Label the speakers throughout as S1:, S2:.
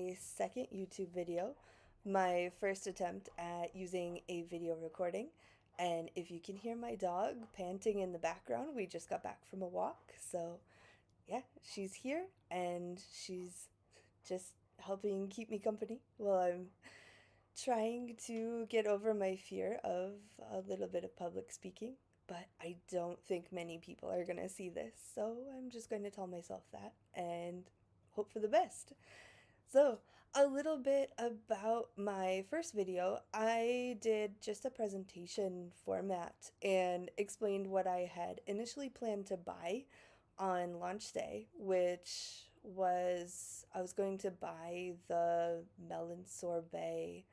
S1: my second YouTube video, my first attempt at using a video recording. And if you can hear my dog panting in the background, we just got back from a walk. So, yeah, she's here and she's just helping keep me company while I'm trying to get over my fear of a little bit of public speaking. But I don't think many people are going to see this. So, I'm just going to tell myself that and hope for the best. So, a little bit about my first video. I did just a presentation format and explained what I had initially planned to buy on launch day, which was I was going to buy the melon sorbet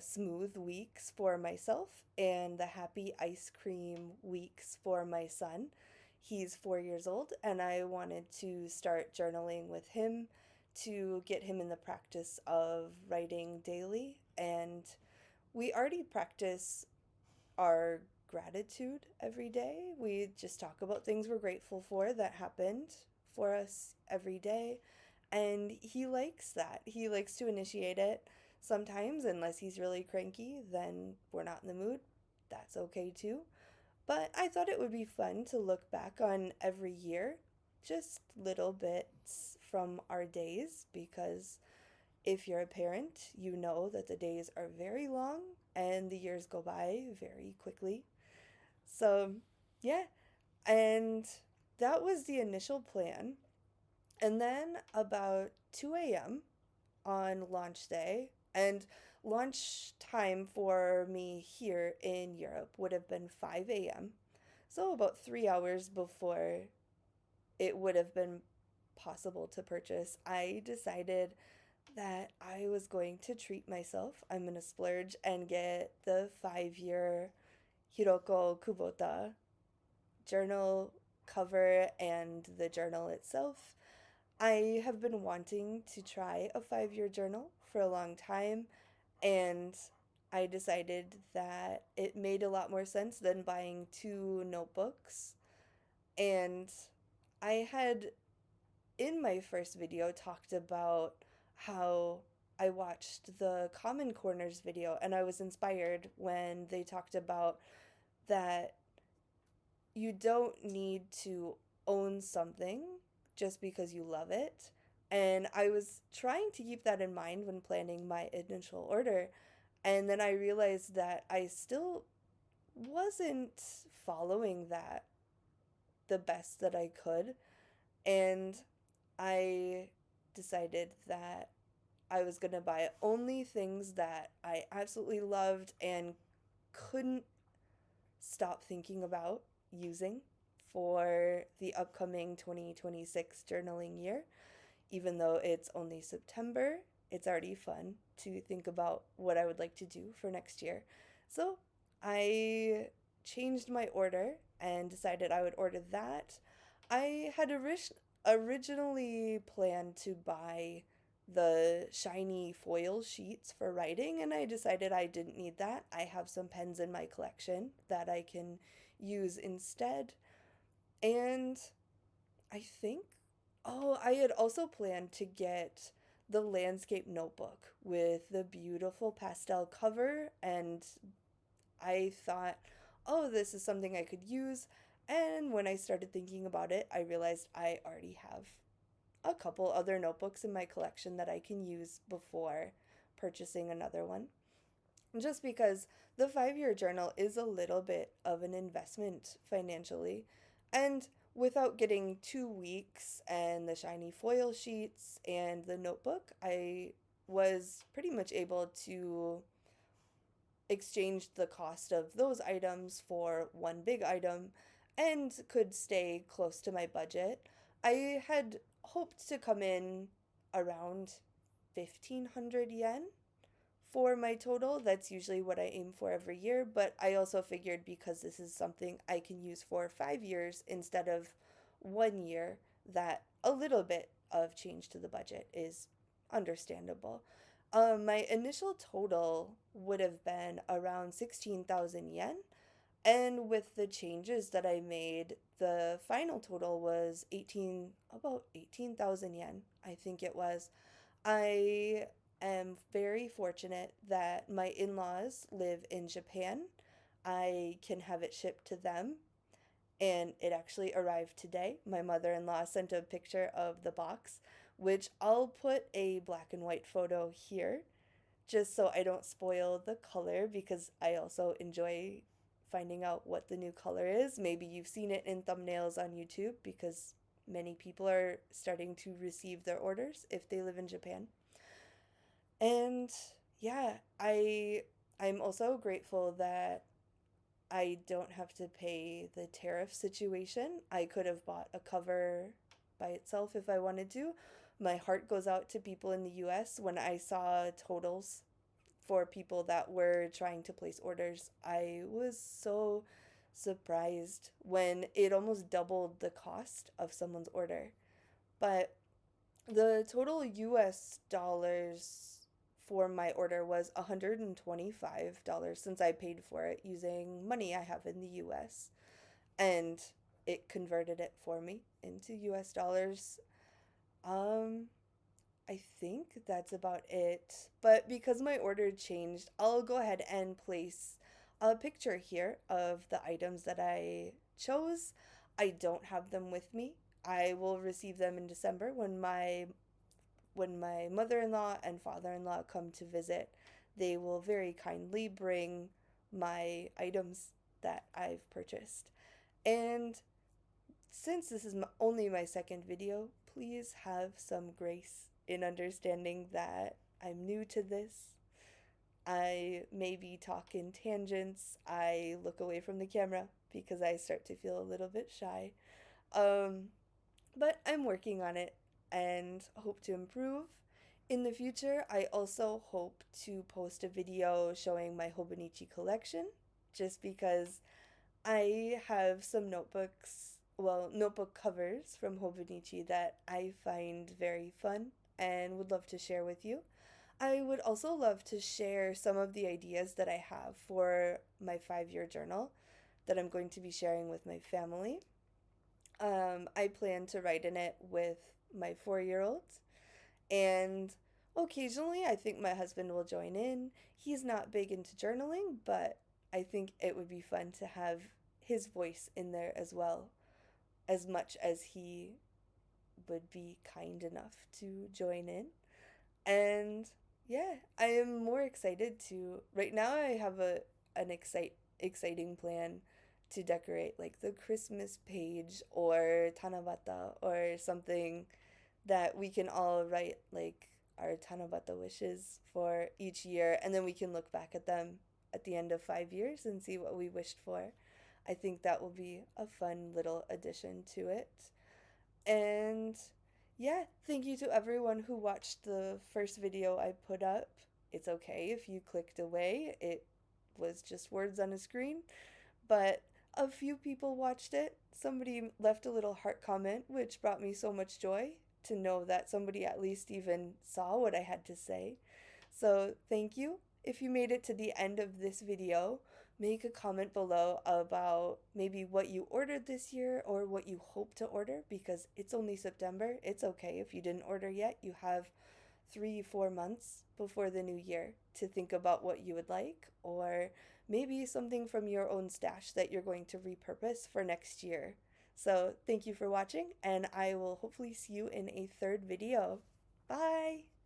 S1: smooth weeks for myself and the happy ice cream weeks for my son. He's 4 years old, and I wanted to start journaling with him to get him in the practice of writing daily. And we already practice our gratitude every day. We just talk about things we're grateful for that happened for us every day. And he likes that. He likes to initiate it sometimes, unless he's really cranky, then we're not in the mood. That's okay too. But I thought it would be fun to look back on every year, just little bits from our days, because if you're a parent, you know that the days are very long and the years go by very quickly. So, yeah, and that was the initial plan. And then about 2 a.m. on launch day, and launch time for me here in Europe would have been 5 a.m. So, about 3 hours before it would have been possible to purchase, I decided that I was going to treat myself. I'm going to splurge and get the 5 year Hiroko Kubota journal cover and the journal itself. I have been wanting to try a 5 year journal for a long time, and I decided that it made a lot more sense than buying two notebooks. And I had in my first video talked about how I watched the Common Corners video and I was inspired when they talked about that you don't need to own something just because you love it. And I was trying to keep that in mind when planning my initial order. And then I realized that I still wasn't following that the best that I could. And I decided that I was going to buy only things that I absolutely loved and couldn't stop thinking about using for the upcoming 2026 journaling year. Even though it's only September, it's already fun to think about what I would like to do for next year. So I changed my order and decided I would order that. I had originally planned to buy the shiny foil sheets for writing, and I decided I didn't need that. I have some pens in my collection that I can use instead. And I think, oh, I had also planned to get the landscape notebook with the beautiful pastel cover, and I thought, oh, this is something I could use. And when I started thinking about it, I realized I already have a couple other notebooks in my collection that I can use before purchasing another one. Just because the 5 year journal is a little bit of an investment financially. And without getting 2 weeks and the shiny foil sheets and the notebook, I was pretty much able to exchange the cost of those items for one big item and could stay close to my budget. I had hoped to come in around 1500 yen for my total. That's usually what I aim for every year, but I also figured because this is something I can use for 5 years instead of 1 year, that a little bit of change to the budget is understandable. My initial total would have been around 16,000 yen, and with the changes that I made, the final total was about 18,000 yen, I think it was. I am very fortunate that my in laws live in Japan. I can have it shipped to them, and it actually arrived today. My mother in law sent a picture of the box, which I'll put a black and white photo here just so I don't spoil the color because I also enjoy finding out what the new color is. Maybe you've seen it in thumbnails on YouTube because many people are starting to receive their orders if they live in Japan. And yeah, I'm also grateful that I don't have to pay the tariff situation. I could have bought a cover by itself if I wanted to. My heart goes out to people in the US. When I saw totals for people that were trying to place orders, I was so surprised when it almost doubled the cost of someone's order. But the total US dollars for my order was $125 since I paid for it using money I have in the US. And it converted it for me into US dollars. Um, I think that's about it. But because my order changed, I'll go ahead and place a picture here of the items that I chose. I don't have them with me. I will receive them in December when my mother-in-law and father-in-law come to visit. They will very kindly bring my items that I've purchased. And since this is only my second video, please have some grace in understanding that I'm new to this. I maybe talk in tangents. I look away from the camera because I start to feel a little bit shy. Um, but I'm working on it and hope to improve. In the future, I also hope to post a video showing my Hobonichi collection just because I have some notebook covers from Hobonichi that I find very fun and would love to share with you. I would also love to share some of the ideas that I have for my 5 year journal that I'm going to be sharing with my family. I plan to write in it with my 4 year old, and occasionally I think my husband will join in. He's not big into journaling, but I think it would be fun to have his voice in there as well, as much as he would be kind enough to join in. And yeah, I am more excited to. Right now, I have an exciting plan to decorate like the Christmas page or Tanabata or something that we can all write like our Tanabata wishes for each year, and then we can look back at them at the end of 5 years and see what we wished for. I think that will be a fun little addition to it. And yeah, thank you to everyone who watched the first video I put up. It's okay if you clicked away, it was just words on a screen, but a few people watched it. Somebody left a little heart comment, which brought me so much joy to know that somebody at least even saw what I had to say. So, thank you. If you made it to the end of this video, make a comment below about maybe what you ordered this year or what you hope to order because it's only September. It's okay if you didn't order yet. You have 3, 4 months before the new year to think about what you would like, or maybe something from your own stash that you're going to repurpose for next year. So, thank you for watching, and I will hopefully see you in a third video. Bye!